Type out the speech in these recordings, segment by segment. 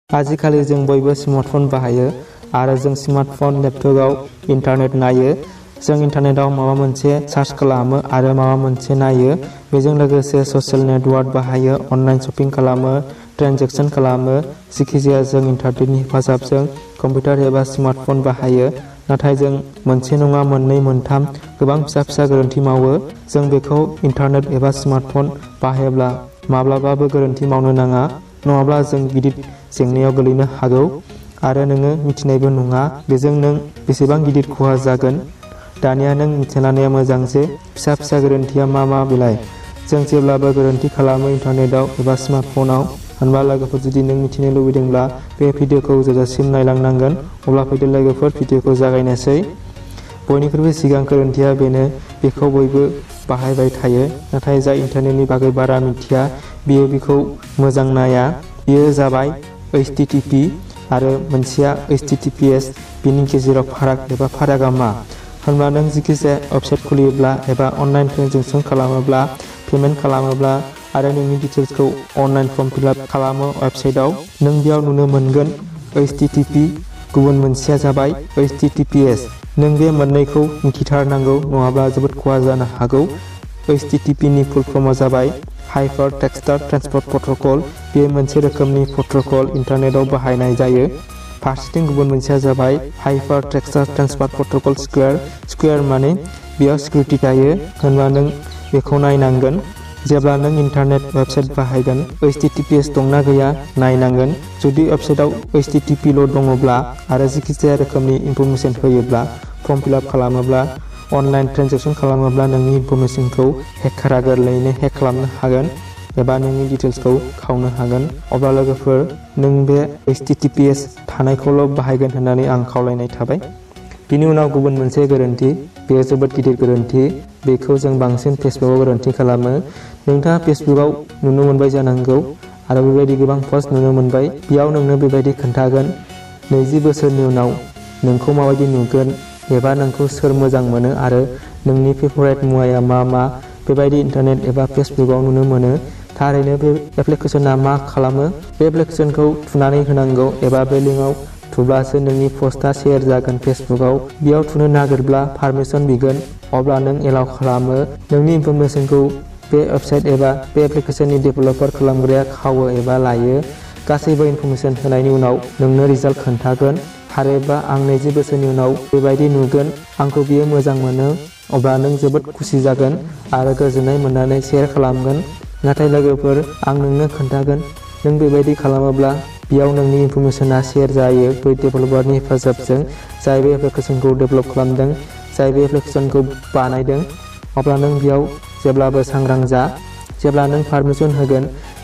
आजिखालि जों बयबो स्मार्टफन बाहायो आरो जों स्मार्टफन लेपटपआव इन्टारनेट नायो। जों इन्टारनेटआव माबा मोनसे सार्च खालामो आरो माबा मोनसे नायो। बेजों लोगोसे ससियेल नेटवर्क बाहायो, अनलाइन शपिं खालामो, ट्रेन्जेक्सन खालामो। जिखिजाया जों इन्टारनेटनि हेफाजाबजों कम्पिउटार एबा स्मार्टफन बाहायो। नाथाय जों मोनसे नङा मोननै मोनथाम गोबां फिसा फिसा गोरोन्थि मावो। जों बेखौ इन्टारनेट एबा स्मार्टफन बाहायोब्ला माब्लाबाबो गोरोन्थि मावनो नाङा, नङाब्ला जों गिदिर जेंनायाव गोलैनो हागौ आरो नोङो मिथिनायबो नङा बेजों नों बेसेबां गिदिर खहा जागोन। दानिया नों मिथिना लानाया मोजां जे फिसा फिसा गोरोन्थिया मा बेलाय। जों जेब्लाबो गोरोन्थि खालामो इन्टारनेटआव एबा स्मार्टफनाव। होनबा लोगोफोर, जुदि नों मिथिनो लुबैदोंब्ला बे भिडिअखौ जोबजासिम नायलांनांगोन। अब्ला फैदो लोगोफोर, भिडिअखौ जागायनोसै। बयनिख्रुइबो सिगां गोरोन्थिया बेनो, बेखौ बयबो बाहायबाय थायो, नाथाय जाय इन्टारनेटनि बागै बारा मिथिया बियो बेखौ मोजां नाया। बेयो जाबाय HTTP आरो मोनसेया HTTPS। बिनि गेजेराव फाराग एबा फारागा मा? होनब्ला नों जिखिजाया वेबसाइट खुलियोब्ला एबा अनलाइन ट्रेन्जेक्सन खालामोब्ला, पेमेन्ट खालामोब्ला आरो नोंनि डिटेल्सखौ अनलाइन फर्म फिलआप खालामो वेबसाइटआव, नों बेयाव नुनो मोनगोन HTTP, गुबुन मोनसेया जाबाय HTTPS। नों बे मोननैखौ मिथिथारनांगौ, नङाब्ला जोबोद खहा जानो हागौ। HTTP नि फुल फर्मआ जाबाय हाइपार टेक्सट ट्रान्सपोर्ट प्रट'कल। बेयो मोनसे रोखोमनि प्रट'कल इन्टारनेटआव बाहायनाय जायो। फारसेथिं गुबुन मोनसेया जाबाय hyper text transport protocol square माने बेयाव सिकिउरिटि थायो। होनबा नों बेखौ नायनांगोन। जेब्ला नों इन्टारनेट वेबसाइट बाहायगोन, HTTPS दंना गैया नायनांगोन। जुदि वेबसाइटआव HTTPल' दङब्ला आरो जिखिजाया रोखोमनि इनफरमेसन होयोब्ला, फर्म फिलआप खालामोब्ला, अनलाइन ट्रेन्जेक्सन खालामोब्ला नोंनि इनफरमेसनखौ हेकारा गोरलैयैनो हेक खालामनो हागोन एबा नोंनि डिटेल्सखौ खावनो हागोन। अब्ला लोगोफोर, नों बे HTTPS थानायखौल' बाहायगोन होननानै आं खावलायनाय थाबाय। बिनि उनाव गुबुन मोनसे गोरोन्थि, बेयो जोबोद गिदिर गोरोन्थि। बेखौ जों बांसिन फेसबुकआव गोरोन्थि खालामो। नोंथाङा फेसबुकआव नुनो मोनबाय जानांगौ आरो बेबायदि गोबां पस्ट नुनो मोनबाय। बेयाव नोंनो बेबायदि खोन्थागोन 20 बोसोरनि उनाव नोंखौ माबायदि नुगोन एबा नोंखौ सोर मोजां मोनो आरो नोंनि फेभरेट मुवाया मा बेबायदि इन्टारनेट एबा फेसबुकआव नुनो मोनो। थारैनो बे एप्लिकेशना मा खालामो? बे एप्लिकेशनखौ थुनानै होनांगौ एबा बे लिंकआव थुब्लासो नोंनि पस्टआ शेयार जागोन फेसबुकआव। बेयाव थुनो नागिरब्ला पारमिसन बिगोन, अब्ला नों एलाउ खालामो। नोंनि इनफरमेसनखौ बे वेबसाइट एबा बे एप्लिकेशननि डेभेलपार खालामग्राया खावो एबा लायो। गासैबो इनफरमेसन होनायनि उनाव नोंनो रिजाल्ट खोन्थागोन। थारैबा आं 20 बोसोरनि उनाव बेबायदि नुगोन, आंखौ बियो मोजां मोनो, अब्ला नों जोबोद खुसि जागोन आरो गोजोननाय मोननानै शेयार खालामगोन। नाथाय लोगोफोर, आं नोंनो खोन्थागोन, नों बेबायदि खालामोब्ला बेयाव नोंनि इनफरमेसना शेयार जायो बै डेभेलपारनि हेफाजाबजों, जाय बे एप्लिकेशनखौ डेभेलप खालामदों, जाय बे एप्लिकेशनखौ बानायदों। अब्ला नों बेयाव जेब्लाबो सांग्रां जा। जेब्ला नों पारमिसन होगोन,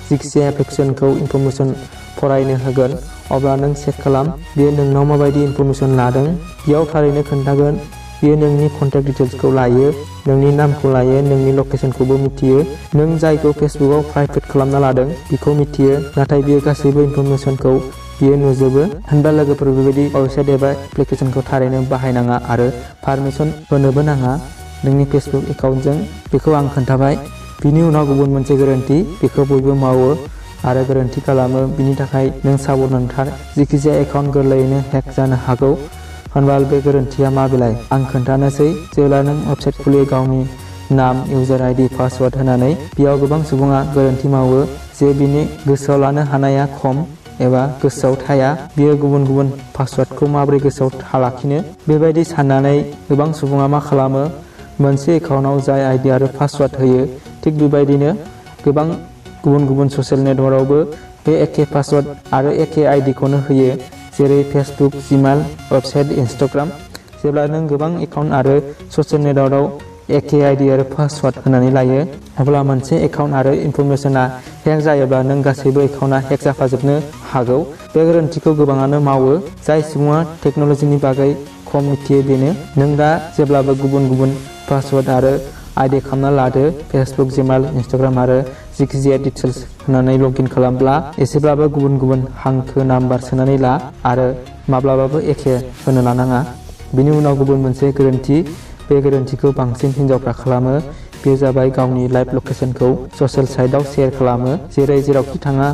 जिखिजाया एप्लिकेशनखौ इनफरमेसन फरायनो होगोन, अब्ला नों चेक खालाम बेयो नोंनाव माबायदि इनफरमेसन लादों। बेयाव थारैनो खोन्थागोन बेयो नोंनि कन्टेक्ट डिटेल्सखौ लायो, नोंनि नामखौ लायो, नोंनि लकेसनखौबो मिथियो। नों जायखौ फेसबुकआव प्राइभेट खालामना लादों बेखौ मिथियो, नाथाय बेयो गासैबो इनफरमेसनखौ बियो नुजोबो। होनबा लोगोफोर, बेबायदि वेबसाइट एबा एप्लिकेशनखौ थारैनो बाहायनाङा आरो पारमिसन होनोबो नाङा नोंनि फेसबुक एकाउन्टजों। बेखौ आं खोन्थाबाय। बिनि उनाव गुबुन मोनसे गोरोन्थि, बेखौ बयबो मावो आरो गोरोन्थि खालामो। बिनि थाखाय नों साबधानथार। जिखिजाया एकाउन्ट गोरलैयैनो हेक जानो हागौ। होनबा बे गोरोन्थिया मा बेलाय? आं खोन्थानोसै। जेब्ला नों वेबसाइट खुलियो, गावनि नाम, इउजार आइडि, पासवार्ड होनानै, बेयाव गोबां सुबुङा गोरोन्थि मावो जे बिनि गोसोआव लानो हानाया खम एबा गोसोआव थाया। बियो गुबुन पासवार्डखौ माबोरै गोसोआव लाखिनो बेबायदि साननानै गोबां सुबुङा मा खालामो, मोनसे एकाउन्टआव जाय आइडि आरो पासवार्ड होयो, थिग बेबायदिनो गोबां गुबुन ससियेल नेटवर्कआवबो बे एखे पासवार्ड आरो एखे आइडिखौनो होयो, जेरै फेसबुक, जिमेल, वेबसाइट, इन्स्टाग्राम। जेब्ला नों गोबां एकाउन्ट आरो ससियेल नेटवर्कआव एखे आइडि आरो पासवार्ड होनानै लायो, अब्ला मोनसे एकाउन्ट आरो इनफरमेसना हेक जायोब्ला नों गासैबो एकाउन्टआ हेक जाफाजोबनो हागौ। बे गोरोन्थिखौ गोबाङानो मावो। जाय सुबुङा टेक्न'लजिनि बागै खम मिथियो बेनो। नों दा जेब्लाबो गुबुन पासवार्ड आरो आइडि खालामना लादो। फेसबुक, जिमेल, इन्स्टाग्राम आरो जिखिजाया डिटेल्स होनानै लगइन खालामब्ला एसेब्लाबो गुबुन हांखो नाम्बार सोनानै ला आरो माब्लाबाबो एखे होनो लानाङा। बिनि उनाव गुबुन मोनसे गोरोन्थि, बे गोरोन्थिखौ बांसिन हिनजावफ्रा खालामो। बे जाबाय गावनि लाइभ लकेसनखौ ससियेल साइटआव शेयार खालामो, जेरै जेरावखि थाङा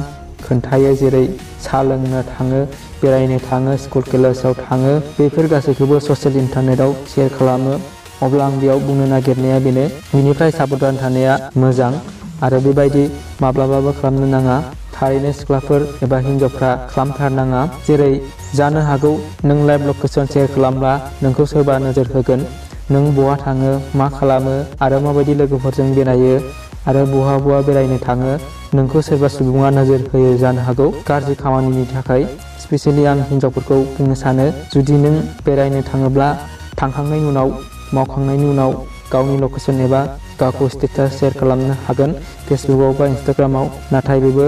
खोन्थायो, जेरै साहा लोंनो थाङो, बेरायनो थाङो, स्कुल कलेजाव थाङो, बेफोर गासैखौबो ससियेल इन्टारनेटआव शेयार खालामो। अब्ला आं बेयाव बुंनो नागिरनाया बेनो, बेनिफ्राय साबधान थानाया मोजां आरो बेबायदि माब्लाबाबो खालामनो नाङा। थारैनो सिख्लाफोर एबा हिन्जावफ्रा खालामथारनाङा। जेरै जानो हागौ नों लाइभ लकेसन शेयार खालामब्ला नोंखौ सोरबा नोजोर होगोन, नों बहा थाङो, मा खालामो आरो माबायदि लोगोफोरजों बेरायो आरो बहा बेरायनो थाङो, नोंखौ सोरबा सुबुङा नोजोर होयो जानो हागौ गाज्रि खामानिनि थाखाय। स्पेसियेलि आं हिन्जावफोरखौ बुंनो सानो, जुदि नों बेरायनो थाङोब्ला थांखांनायनि उनाव मावखांनायनि उनाव गावनि लकेसन एबा गावखौ स्टेटास शेयार खालामनो हागोन फेसबुकआव बा इन्सटाग्रामाव, नाथाय बेबो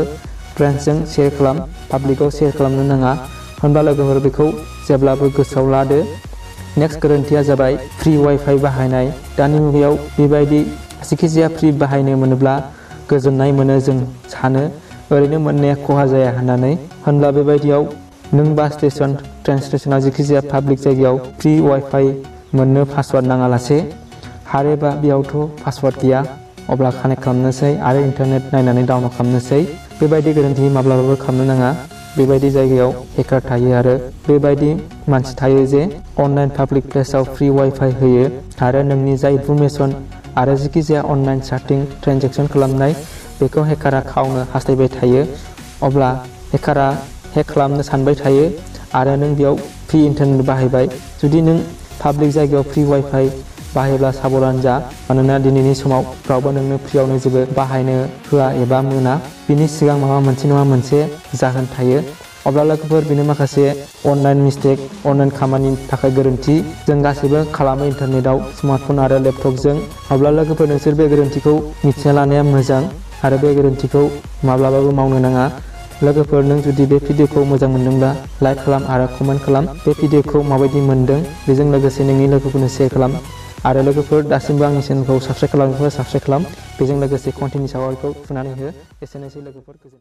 फ्रेन्ड्सजों शेयार खालाम, पाब्लिकआव शेयार खालामनो नाङा। होनबा लोगोफोर बेखौ जेब्लाबो गोसोआव लादो। नेक्स्ट गोरोन्थिया जाबाय फ्रि वाइफाइ बाहायनाय। दानि मुगायाव बेबायदि जायखिजाया फ्रि बाहायनो मोनोब्ला गोजोननाय मोनो जों सानो, ओरैनो मोननाया खहा जाया होननानै। होनब्ला बेबायदियाव नों बास स्टेसन, ट्रेन स्टेसनाव जायखिजाया पाब्लिक जायगायाव फ्रि वाइफाइ मोननो पासवार्ड नाङालासे, हारोबा बेयावथ' पासवार्ड गैया, अब्ला कानेक्ट खालामनोसै आरो इन्टारनेट नायनानै डाउनलड खालामनोसै। बेबायदि गोरोन्थि माब्लाबाबो खालामनो नाङा। बेबायदि जायगायाव हेकार थायो आरो बेबायदि मानसि थायो जे अनलाइन पाब्लिक प्लेसाव फ्रि वाइफाइ होयो आरो नोंनि जाय इनफरमेसन आरो जायखिजाया अनलाइन चाटिं ट्रेन्जेक्सन खालामनाय बेखौ हेकारा खावनो हास्थायबाय थायो। अब्ला हेकारा हेक खालामनो सानबाय थायो आरो नों बेयाव फ्रि इन्टारनेट बाहायबाय। जुदि नों पाब्लिक जायगायाव फ्रि वाइफाइ बाहायोब्ला साबधान जा, मानोना दिनैनि समाव रावबो नोंनो फ्रियावनो जेबो बाहायनो होआ एबा मोना। बिनि सिगां माबा मोनसे नङा मोनसे जाहोन थायो। अब्ला लोगोफोर, बेनो माखासे अनलाइन मिस्टेक, अनलाइन खामानिनि थाखाय गोरोन्थि जों गासैबो खालामो इन्टारनेटआव, स्मार्टफन आरो लेपटपजों। अब्ला लोगोफोर, नोंसोर बे गोरोन्थिखौ मिथिना लानाया मोजां आरो बे गोरोन्थिखौ माब्लाबाबो मावनो नाङा। लोगोफोर, नों जुदि बे भिडिअखौ मोजां मोनदोंब्ला लाइक खालाम आरो कमेन्ट खालाम। बे भिडिअखौ माबायदि मोनदों बेजों लोगोसे नोंनि लोगोफोरनो शेयार खालाम। आरो लोगोफोर, दासिमबो आंनि चेनेलखौ साबस्क्राइब खालामोब्ला साबस्क्राइब खालाम। बेजों लोगोसे कन्टिनिउ सावगारिखौ थुनानै हो। एसेनोसै लोगोफोर, गोजोन्थों।